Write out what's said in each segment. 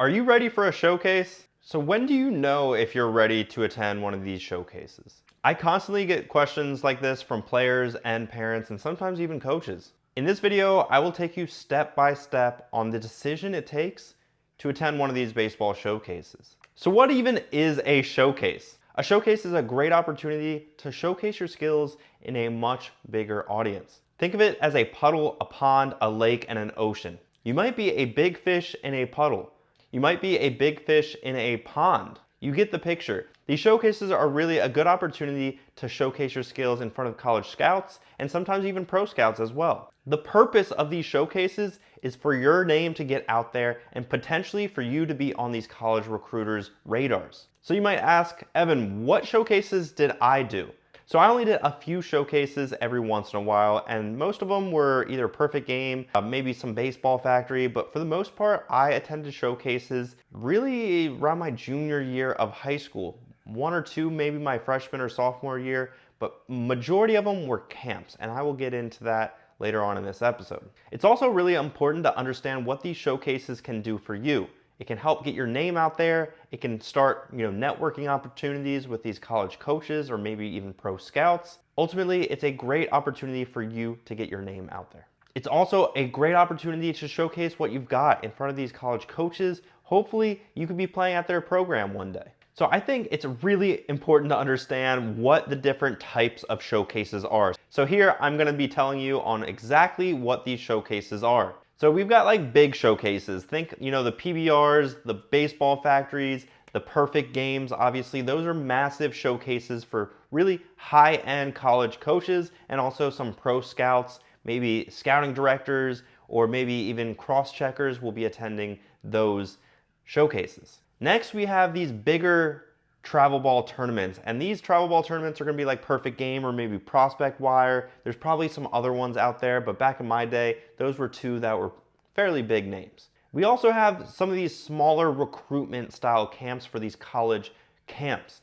Are you ready for a showcase? So when do you know if you're ready to attend one of these showcases? I constantly get questions like this from players and parents and sometimes even coaches. In this video, I will take you step by step on the decision it takes to attend one of these baseball showcases. So what even is a showcase? A showcase is a great opportunity to showcase your skills in a much bigger audience. Think of it as a puddle, a pond, a lake, and an ocean. You might be a big fish in a puddle. You might be a big fish in a pond. You get the picture. These showcases are really a good opportunity to showcase your skills in front of college scouts and sometimes even pro scouts as well. The purpose of these showcases is for your name to get out there and potentially for you to be on these college recruiters' radars. So you might ask, Evan, what showcases did I do? So I only did a few showcases every once in a while, and most of them were either Perfect Game, maybe some Baseball Factory, but for the most part, I attended showcases really around my junior year of high school. One or two, maybe my freshman or sophomore year, but majority of them were camps, and I will get into that later on in this episode. It's also really important to understand what these showcases can do for you. It can help get your name out there. It can start, networking opportunities with these college coaches or maybe even pro scouts. Ultimately, it's a great opportunity for you to get your name out there. It's also a great opportunity to showcase what you've got in front of these college coaches. Hopefully, you could be playing at their program one day. So I think it's really important to understand what the different types of showcases are. So here I'm going to be telling you on exactly what these showcases are. So we've got like big showcases. Think, the PBRs, the baseball factories, the perfect games. Obviously, those are massive showcases for really high-end college coaches and also some pro scouts, maybe scouting directors, or maybe even cross-checkers will be attending those showcases. Next, we have these bigger travel ball tournaments, and these travel ball tournaments are going to be like Perfect Game or maybe Prospect Wire. There's probably some other ones out there, but back in my day, those were two that were fairly big names. We also have some of these smaller recruitment style camps for these college camps.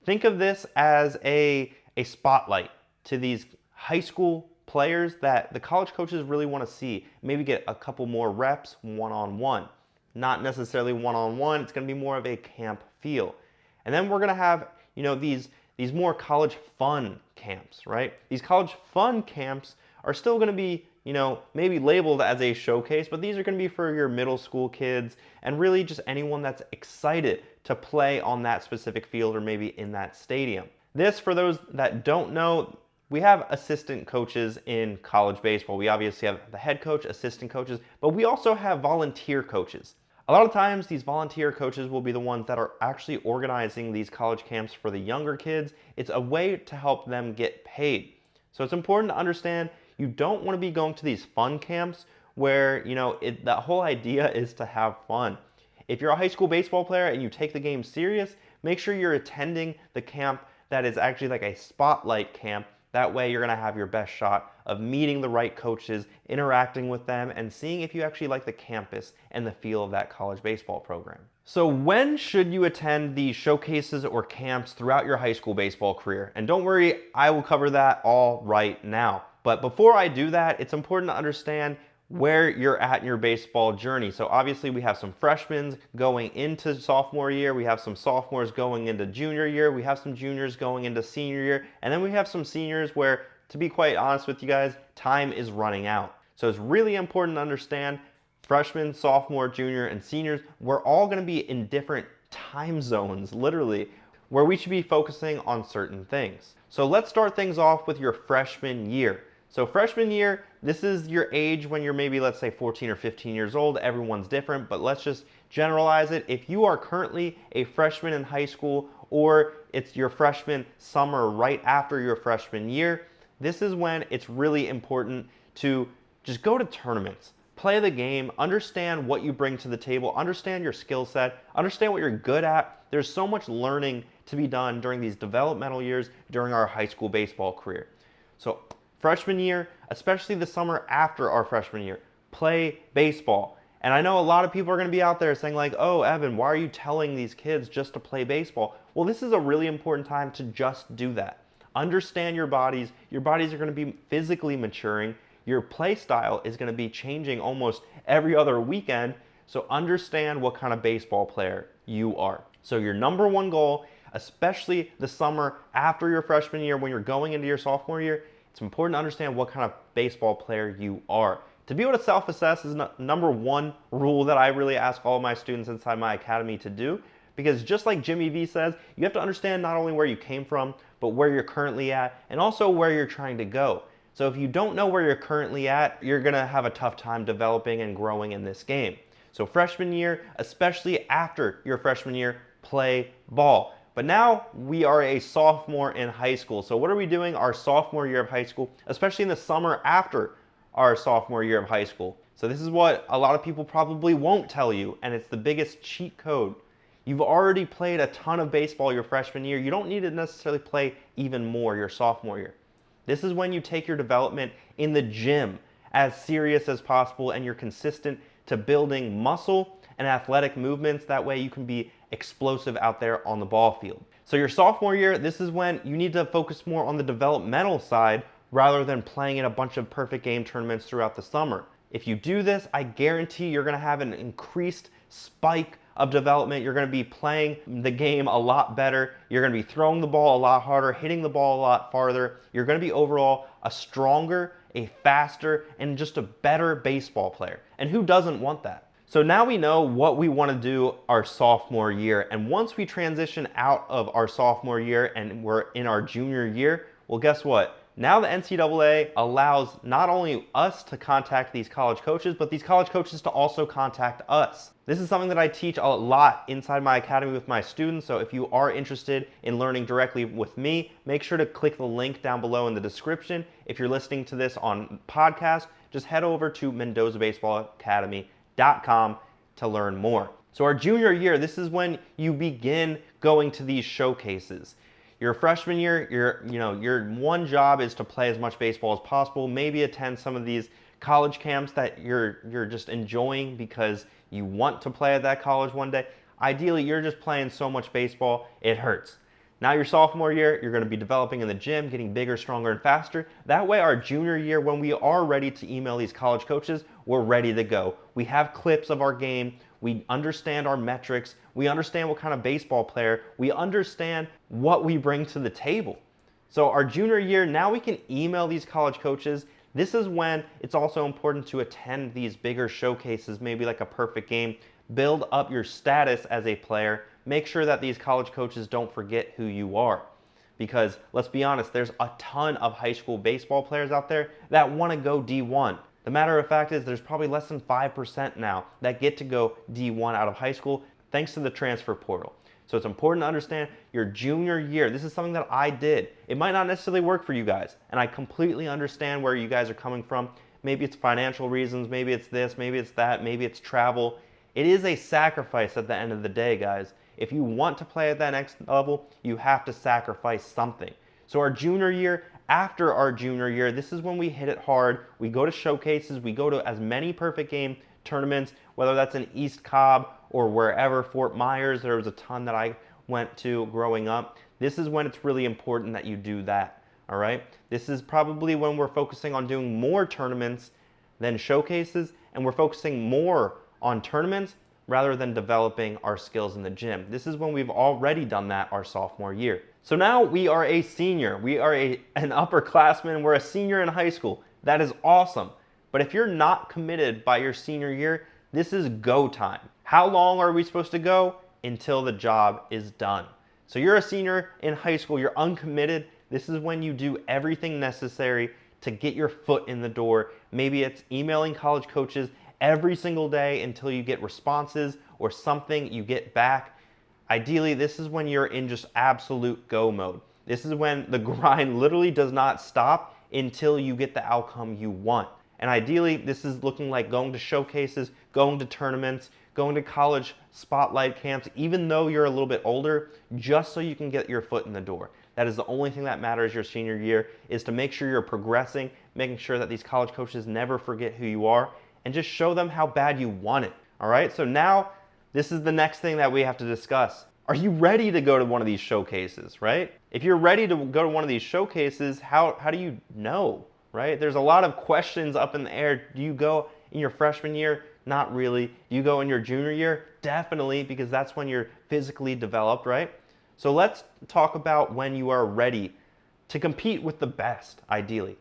Think of this as a spotlight to these high school players that the college coaches really want to see. Maybe get a couple more reps one-on-one. Not necessarily one-on-one, it's going to be more of a camp feel. And then we're going to have, these more college fun camps, right? These college fun camps are still going to be, maybe labeled as a showcase, but these are going to be for your middle school kids and really just anyone that's excited to play on that specific field or maybe in that stadium. This, for those that don't know, we have assistant coaches in college baseball. We obviously have the head coach, assistant coaches, but we also have volunteer coaches. A lot of times these volunteer coaches will be the ones that are actually organizing these college camps for the younger kids. It's a way to help them get paid. So it's important to understand you don't want to be going to these fun camps where, the whole idea is to have fun. If you're a high school baseball player and you take the game serious, make sure you're attending the camp that is actually like a spotlight camp. That way you're going to have your best shot of meeting the right coaches, interacting with them, and seeing if you actually like the campus and the feel of that college baseball program. So when should you attend these showcases or camps throughout your high school baseball career? And don't worry, I will cover that all right now. But before I do that, it's important to understand where you're at in your baseball journey. So obviously we have some freshmen going into sophomore year, we have some sophomores going into junior year, we have some juniors going into senior year, and then we have some seniors where, to be quite honest with you guys, time is running out. So it's really important to understand freshmen, sophomore, junior, and seniors, we're all going to be in different time zones, literally, where we should be focusing on certain things. So let's start things off with your freshman year. So freshman year, this is your age when you're maybe, let's say, 14 or 15 years old. Everyone's different, but let's just generalize it. If you are currently a freshman in high school or it's your freshman summer right after your freshman year, this is when it's really important to just go to tournaments. Play the game, understand what you bring to the table, understand your skill set, understand what you're good at. There's so much learning to be done during these developmental years during our high school baseball career. So freshman year, especially the summer after our freshman year, play baseball. And I know a lot of people are going to be out there saying like, oh, Evan, why are you telling these kids just to play baseball? Well, this is a really important time to just do that. Understand your bodies. Your bodies are going to be physically maturing. Your play style is going to be changing almost every other weekend. So understand what kind of baseball player you are. So your number one goal, especially the summer after your freshman year when you're going into your sophomore year, it's important to understand what kind of baseball player you are. To be able to self-assess is number one rule that I really ask all of my students inside my academy to do, because just like Jimmy V says, you have to understand not only where you came from, but where you're currently at, and also where you're trying to go. So if you don't know where you're currently at, you're gonna have a tough time developing and growing in this game. So freshman year, especially after your freshman year, play ball. But now we are a sophomore in high school. So what are we doing our sophomore year of high school, especially in the summer after our sophomore year of high school? So this is what a lot of people probably won't tell you, and it's the biggest cheat code. You've already played a ton of baseball your freshman year. You don't need to necessarily play even more your sophomore year. This is when you take your development in the gym as serious as possible, and you're consistent to building muscle and athletic movements. That way you can be explosive out there on the ball field. So your sophomore year, this is when you need to focus more on the developmental side rather than playing in a bunch of perfect game tournaments throughout the summer. If you do this, I guarantee you're gonna have an increased spike of development. You're gonna be playing the game a lot better. You're gonna be throwing the ball a lot harder, hitting the ball a lot farther. You're gonna be overall a stronger, a faster, and just a better baseball player. And who doesn't want that? So now we know what we want to do our sophomore year. And once we transition out of our sophomore year and we're in our junior year, well, guess what? Now the NCAA allows not only us to contact these college coaches, but these college coaches to also contact us. This is something that I teach a lot inside my academy with my students. So if you are interested in learning directly with me, make sure to click the link down below in the description. If you're listening to this on podcast, just head over to Mendozabaseballacademy.com to learn more. So our junior year, this is when you begin going to these showcases. Your freshman year, your one job is to play as much baseball as possible, maybe attend some of these college camps that you're just enjoying because you want to play at that college one day. Ideally, you're just playing so much baseball, it hurts. Now your sophomore year, you're going to be developing in the gym, getting bigger, stronger, and faster. That way our junior year, when we are ready to email these college coaches, we're ready to go. We have clips of our game. We understand our metrics. We understand what kind of baseball player. We understand what we bring to the table. So our junior year, now we can email these college coaches. This is when it's also important to attend these bigger showcases, maybe like a perfect game. Build up your status as a player. Make sure that these college coaches don't forget who you are. Because let's be honest, there's a ton of high school baseball players out there that want to go D1. The matter of fact is there's probably less than 5% now that get to go D1 out of high school thanks to the transfer portal. So it's important to understand your junior year. This is something that I did. It might not necessarily work for you guys, and I completely understand where you guys are coming from. Maybe it's financial reasons, maybe it's this, maybe it's that, maybe it's travel. It is a sacrifice at the end of the day, guys. If you want to play at that next level, you have to sacrifice something. So our junior year, after our junior year, this is when we hit it hard. We go to showcases, we go to as many perfect game tournaments, whether that's in East Cobb or wherever, Fort Myers, there was a ton that I went to growing up. This is when it's really important that you do that, all right? This is probably when we're focusing on doing more tournaments than showcases, and we're focusing more on tournaments rather than developing our skills in the gym. This is when we've already done that our sophomore year. So now we are a senior. We are an upperclassman. We're a senior in high school. That is awesome. But if you're not committed by your senior year, this is go time. How long are we supposed to go? Until the job is done. So you're a senior in high school, you're uncommitted. This is when you do everything necessary to get your foot in the door. Maybe it's emailing college coaches every single day until you get responses or something you get back. Ideally, this is when you're in just absolute go mode. This is when the grind literally does not stop until you get the outcome you want. And ideally, this is looking like going to showcases, going to tournaments, going to college spotlight camps, even though you're a little bit older, just so you can get your foot in the door. That is the only thing that matters your senior year, is to make sure you're progressing, making sure that these college coaches never forget who you are, and just show them how bad you want it. All right, so now this is the next thing that we have to discuss. Are you ready to go to one of these showcases, right? If you're ready to go to one of these showcases, how do you know, right? There's a lot of questions up in the air. Do you go in your freshman year? Not really. Do you go in your junior year? Definitely, because that's when you're physically developed, right? So let's talk about when you are ready to compete with the best, ideally.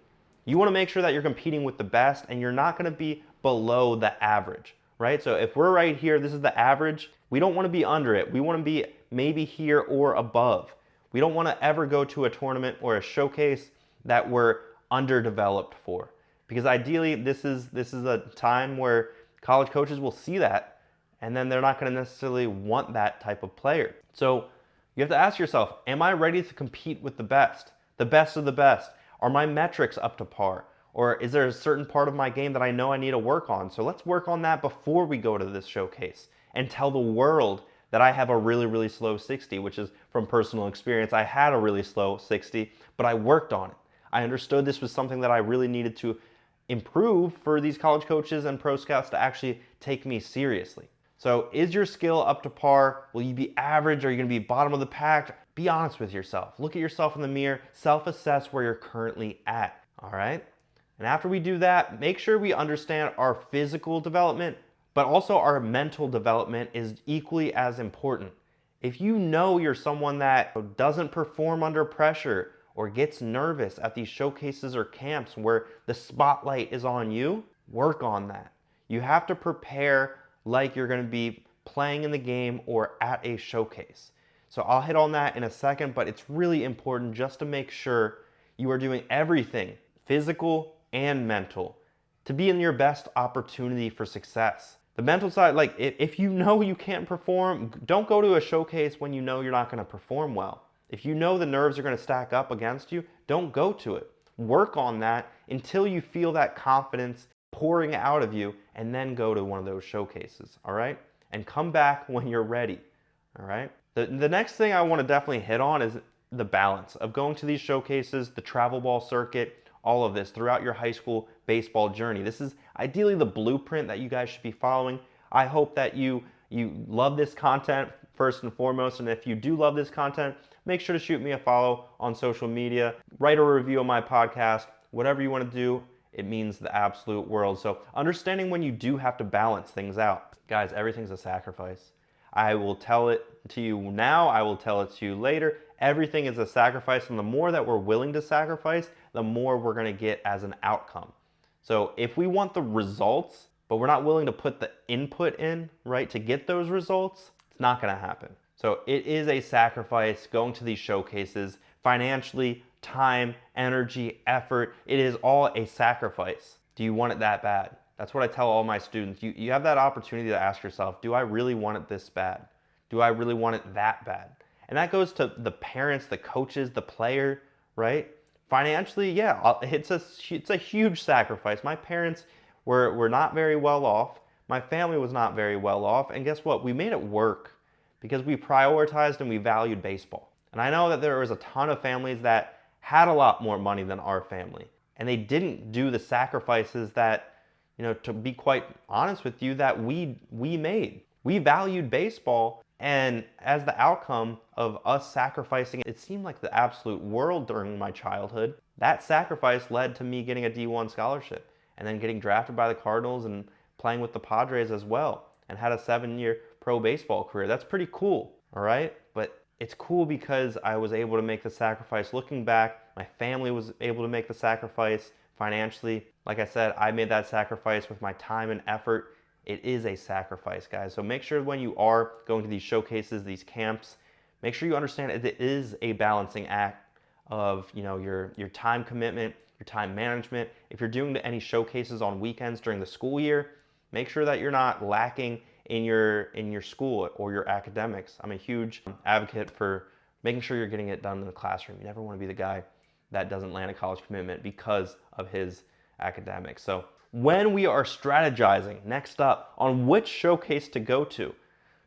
You want to make sure that you're competing with the best and you're not going to be below the average, right? So if we're right here, this is the average, we don't want to be under it. We want to be maybe here or above. We don't want to ever go to a tournament or a showcase that we're underdeveloped for. Because ideally, this is a time where college coaches will see that, and then they're not going to necessarily want that type of player. So you have to ask yourself, am I ready to compete with the best of the best? Are my metrics up to par? Or is there a certain part of my game that I know I need to work on? So let's work on that before we go to this showcase and tell the world that I have a really, really slow 60, which is from personal experience. I had a really slow 60, but I worked on it. I understood this was something that I really needed to improve for these college coaches and pro scouts to actually take me seriously. So is your skill up to par? Will you be average? Are you going to be bottom of the pack? Be honest with yourself. Look at yourself in the mirror. Self-assess where you're currently at. All right? And after we do that, make sure we understand our physical development, but also our mental development is equally as important. If you know you're someone that doesn't perform under pressure or gets nervous at these showcases or camps where the spotlight is on you, work on that. You have to prepare like you're going to be playing in the game or at a showcase. So I'll hit on that in a second, but it's really important just to make sure you are doing everything, physical and mental, to be in your best opportunity for success. The mental side, like if you know you can't perform, don't go to a showcase when you know you're not going to perform well. If you know the nerves are going to stack up against you, don't go to it. Work on that until you feel that confidence pouring out of you, and then go to one of those showcases, all right? And come back when you're ready, all right? The next thing I want to definitely hit on is the balance of going to these showcases, the travel ball circuit, all of this throughout your high school baseball journey. This is ideally the blueprint that you guys should be following. I hope that you love this content first and foremost, and if you do love this content, make sure to shoot me a follow on social media, write a review on my podcast, whatever you want to do. It means the absolute world. So understanding when you do have to balance things out. Guys, everything's a sacrifice. I will tell it to you now. I will tell it to you later. Everything is a sacrifice, and the more that we're willing to sacrifice, the more we're going to get as an outcome. So if we want the results, but we're not willing to put the input in, right, to get those results, it's not going to happen. So it is a sacrifice going to these showcases financially, time, energy, effort. It is all a sacrifice. Do you want it that bad? That's what I tell all my students. You have that opportunity to ask yourself, do I really want it this bad? Do I really want it that bad? And that goes to the parents, the coaches, the player, right? Financially, yeah, it's a huge sacrifice. My parents were not very well off. My family was not very well off. And guess what? We made it work because we prioritized and we valued baseball. And I know that there was a ton of families that had a lot more money than our family, and they didn't do the sacrifices that, to be quite honest with you, that we made. We valued baseball, and as the outcome of us sacrificing, it seemed like the absolute world during my childhood. That sacrifice led to me getting a D1 scholarship and then getting drafted by the Cardinals and playing with the Padres as well, and had a 7-year pro baseball career. That's pretty cool, all right? But it's cool because I was able to make the sacrifice. Looking back, my family was able to make the sacrifice financially. Like I said, I made that sacrifice with my time and effort. It is a sacrifice, guys. So make sure when you are going to these showcases, these camps, make sure you understand it is a balancing act of your time commitment, your time management. If you're doing any showcases on weekends during the school year, make sure that you're not lacking in your school or your academics. I'm a huge advocate for making sure you're getting it done in the classroom. You never want to be the guy that doesn't land a college commitment because of his academics. So when we are strategizing next up on which showcase to go to,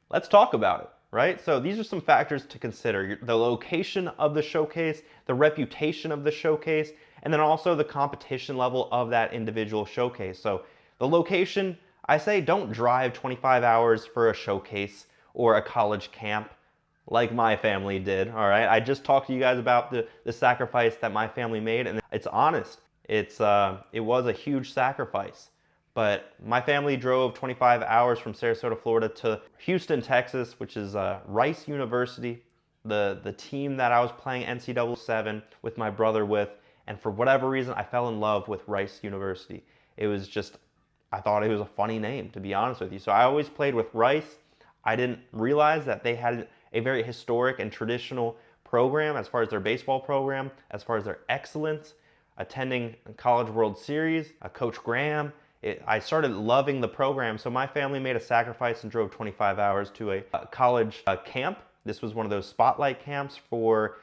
let's talk about it, right? So these are some factors to consider: the location of the showcase, the reputation of the showcase, and then also the competition level of that individual showcase. So the location, I say don't drive 25 hours for a showcase or a college camp like my family did, all right? I just talked to you guys about the sacrifice that my family made, and it's honest. It was a huge sacrifice. But my family drove 25 hours from Sarasota, Florida to Houston, Texas, which is Rice University, the team that I was playing NCAA 7 with my brother with. And for whatever reason, I fell in love with Rice University. It was just, I thought it was a funny name, to be honest with you. So I always played with Rice. I didn't realize that they had a very historic and traditional program as far as their baseball program, as far as their excellence, attending College World Series, Coach Graham. I started loving the program, so my family made a sacrifice and drove 25 hours to a college camp. This was one of those spotlight camps for,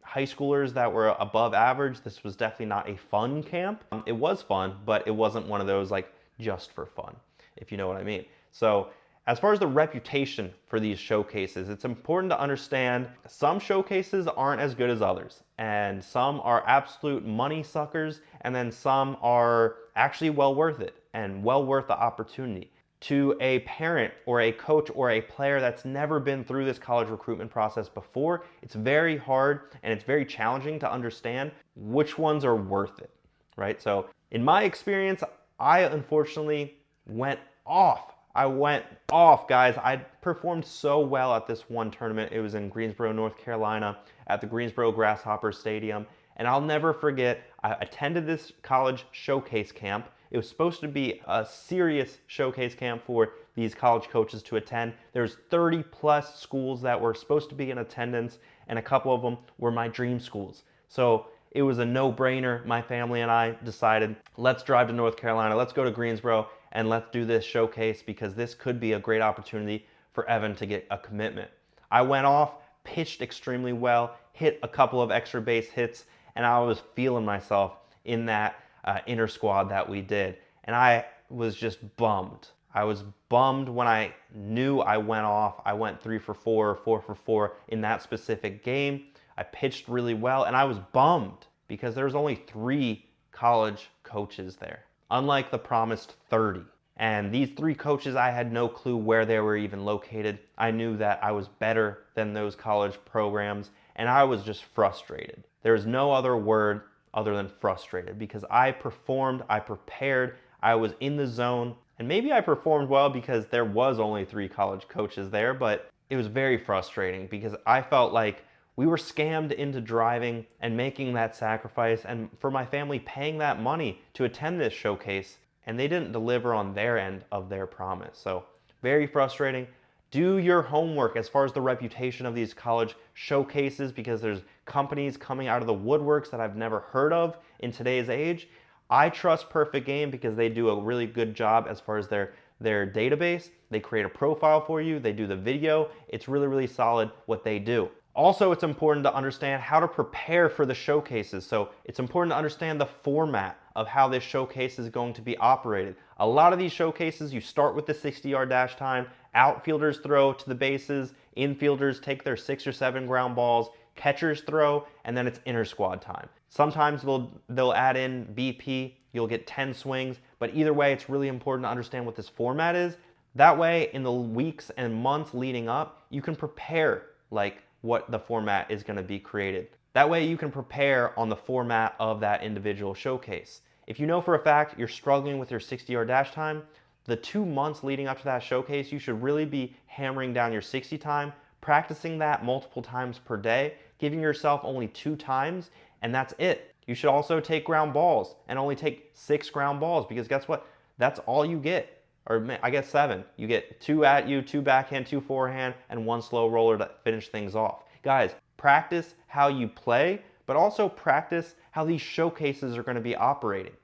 high schoolers that were above average. This was definitely not a fun camp. It was fun, but it wasn't one of those like just for fun, if you know what I mean. So as far as the reputation for these showcases, it's important to understand some showcases aren't as good as others, and some are absolute money suckers, and then some are actually well worth it and well worth the opportunity. To a parent or a coach or a player that's never been through this college recruitment process before, it's very hard and it's very challenging to understand which ones are worth it, right? So in my experience, I unfortunately went off. Guys. I performed so well at this one tournament. It was in Greensboro, North Carolina, at the Greensboro Grasshopper Stadium. And I'll never forget, I attended this college showcase camp. It was supposed to be a serious showcase camp for these college coaches to attend. There's 30 plus schools that were supposed to be in attendance, and a couple of them were my dream schools. So it was a no-brainer. My family and I decided, let's drive to North Carolina, let's go to Greensboro, and let's do this showcase because this could be a great opportunity for Evan to get a commitment. I went off, pitched extremely well, hit a couple of extra base hits, and I was feeling myself in that inner squad that we did. And I was just bummed. I was bummed when I knew I went off. I went 3 for 4 or 4 for 4 in that specific game. I pitched really well, and I was bummed because there was only 3 college coaches there, unlike the promised 30. And these 3 coaches, I had no clue where they were even located. I knew that I was better than those college programs, and I was just frustrated. There's no other word other than frustrated because I performed, I prepared, I was in the zone, and maybe I performed well because there was only 3 college coaches there, but it was very frustrating because I felt like we were scammed into driving and making that sacrifice, and for my family paying that money to attend this showcase, and they didn't deliver on their end of their promise. So very frustrating. Do your homework as far as the reputation of these college showcases, because there's companies coming out of the woodworks that I've never heard of in today's age. I trust Perfect Game because they do a really good job as far as their database. They create a profile for you. They do the video. It's really, really solid what they do. Also, it's important to understand how to prepare for the showcases. So it's important to understand the format of how this showcase is going to be operated. A lot of these showcases, you start with the 60-yard dash time, outfielders throw to the bases, infielders take their 6 or 7 ground balls, catchers throw, and then it's inter squad time. Sometimes they'll add in BP, you'll get 10 swings, but either way, it's really important to understand what this format is. That way, in the weeks and months leading up, you can prepare like what the format is going to be created. That way you can prepare on the format of that individual showcase. If you know for a fact you're struggling with your 60-yard dash time, the 2 months leading up to that showcase, you should really be hammering down your 60 time, practicing that multiple times per day, giving yourself only 2 times, and that's it. You should also take ground balls and only take 6 ground balls because guess what? That's all you get. Or I guess 7. You get 2 at you, 2 backhand, 2 forehand, and 1 slow roller to finish things off. Guys, practice how you play, but also practice how these showcases are going to be operating.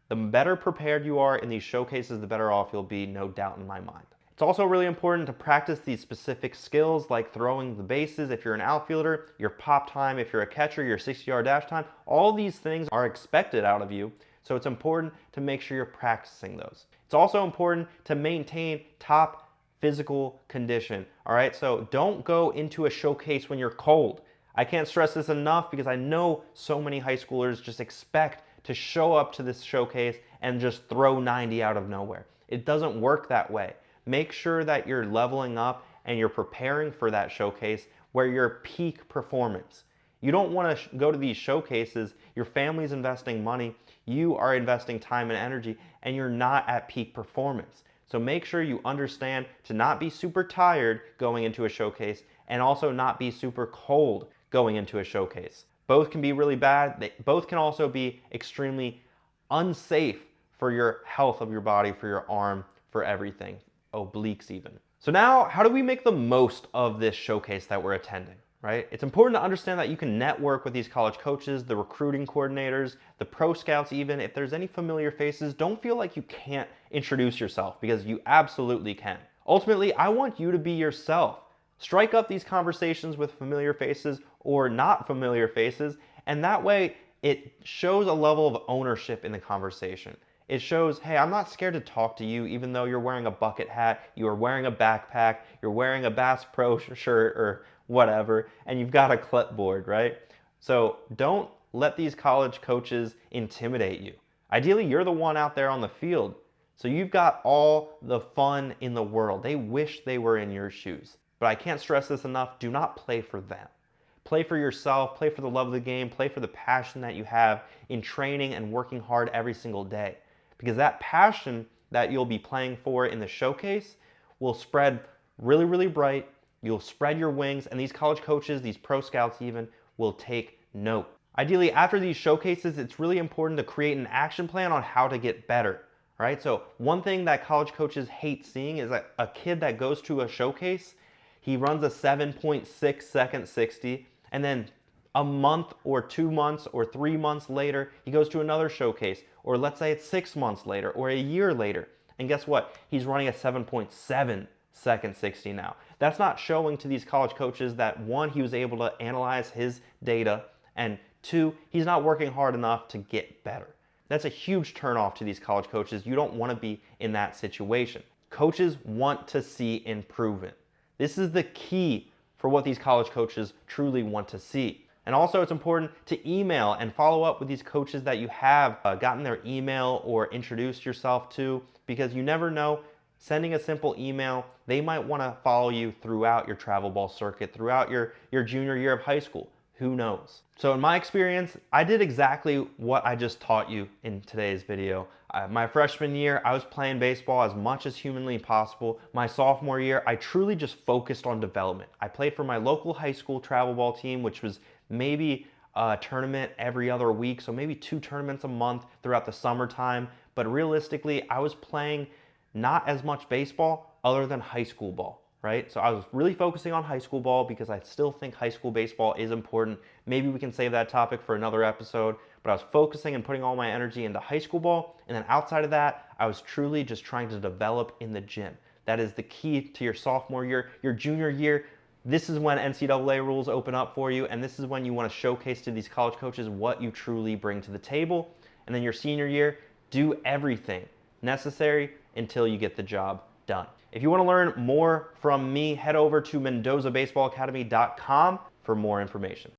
The better prepared you are in these showcases, the better off you'll be, no doubt in my mind. It's also really important to practice these specific skills like throwing the bases if you're an outfielder, your pop time if you're a catcher, your 60-yard dash time. All these things are expected out of you, so it's important to make sure you're practicing those. It's also important to maintain top physical condition, all right? So don't go into a showcase when you're cold. I can't stress this enough because I know so many high schoolers just expect to show up to this showcase and just throw 90 out of nowhere. It doesn't work that way. Make sure that you're leveling up and you're preparing for that showcase where you're peak performance. You don't want to go to these showcases, your family's investing money, you are investing time and energy and you're not at peak performance. So make sure you understand to not be super tired going into a showcase and also not be super cold going into a showcase. Both can be really bad. Both can also be extremely unsafe for your health of your body, for your arm, for everything, obliques even. So now, how do we make the most of this showcase that we're attending, right? It's important to understand that you can network with these college coaches, the recruiting coordinators, the pro scouts even. If there's any familiar faces, don't feel like you can't introduce yourself, because you absolutely can. Ultimately, I want you to be yourself. Strike up these conversations with familiar faces or not familiar faces, and that way it shows a level of ownership in the conversation. It shows, hey, I'm not scared to talk to you even though you're wearing a bucket hat, you're wearing a backpack, you're wearing a Bass Pro shirt or whatever, and you've got a clipboard, right? So don't let these college coaches intimidate you. Ideally, you're the one out there on the field, so you've got all the fun in the world. They wish they were in your shoes. But I can't stress this enough, do not play for them. Play for yourself, play for the love of the game, play for the passion that you have in training and working hard every single day. Because that passion that you'll be playing for in the showcase will spread really, really bright. You'll spread your wings, and these college coaches, these pro scouts even, will take note. Ideally, after these showcases, it's really important to create an action plan on how to get better, right? So one thing that college coaches hate seeing is that a kid that goes to a showcase, he runs a 7.6 second 60, and then a month or 2 months or 3 months later, he goes to another showcase, or let's say it's 6 months later or a year later. And guess what? He's running a 7.7 second 60 now. That's not showing to these college coaches that, one, he was able to analyze his data, and two, he's not working hard enough to get better. That's a huge turnoff to these college coaches. You don't want to be in that situation. Coaches want to see improvement. This is the key for what these college coaches truly want to see. And also, it's important to email and follow up with these coaches that you have gotten their email or introduced yourself to, because you never know, sending a simple email, they might want to follow you throughout your travel ball circuit, throughout your junior year of high school. Who knows? So in my experience, I did exactly what I just taught you in today's video. My freshman year, I was playing baseball as much as humanly possible. My sophomore year, I truly just focused on development. I played for my local high school travel ball team, which was maybe a tournament every other week, so maybe 2 tournaments a month throughout the summertime. But realistically, I was playing not as much baseball other than high school ball. Right? So I was really focusing on high school ball because I still think high school baseball is important. Maybe we can save that topic for another episode, but I was focusing and putting all my energy into high school ball. And then outside of that, I was truly just trying to develop in the gym. That is the key to your sophomore year. Your junior year, this is when NCAA rules open up for you, and this is when you want to showcase to these college coaches what you truly bring to the table. And then your senior year, do everything necessary until you get the job done. If you want to learn more from me, head over to MendozaBaseballAcademy.com for more information.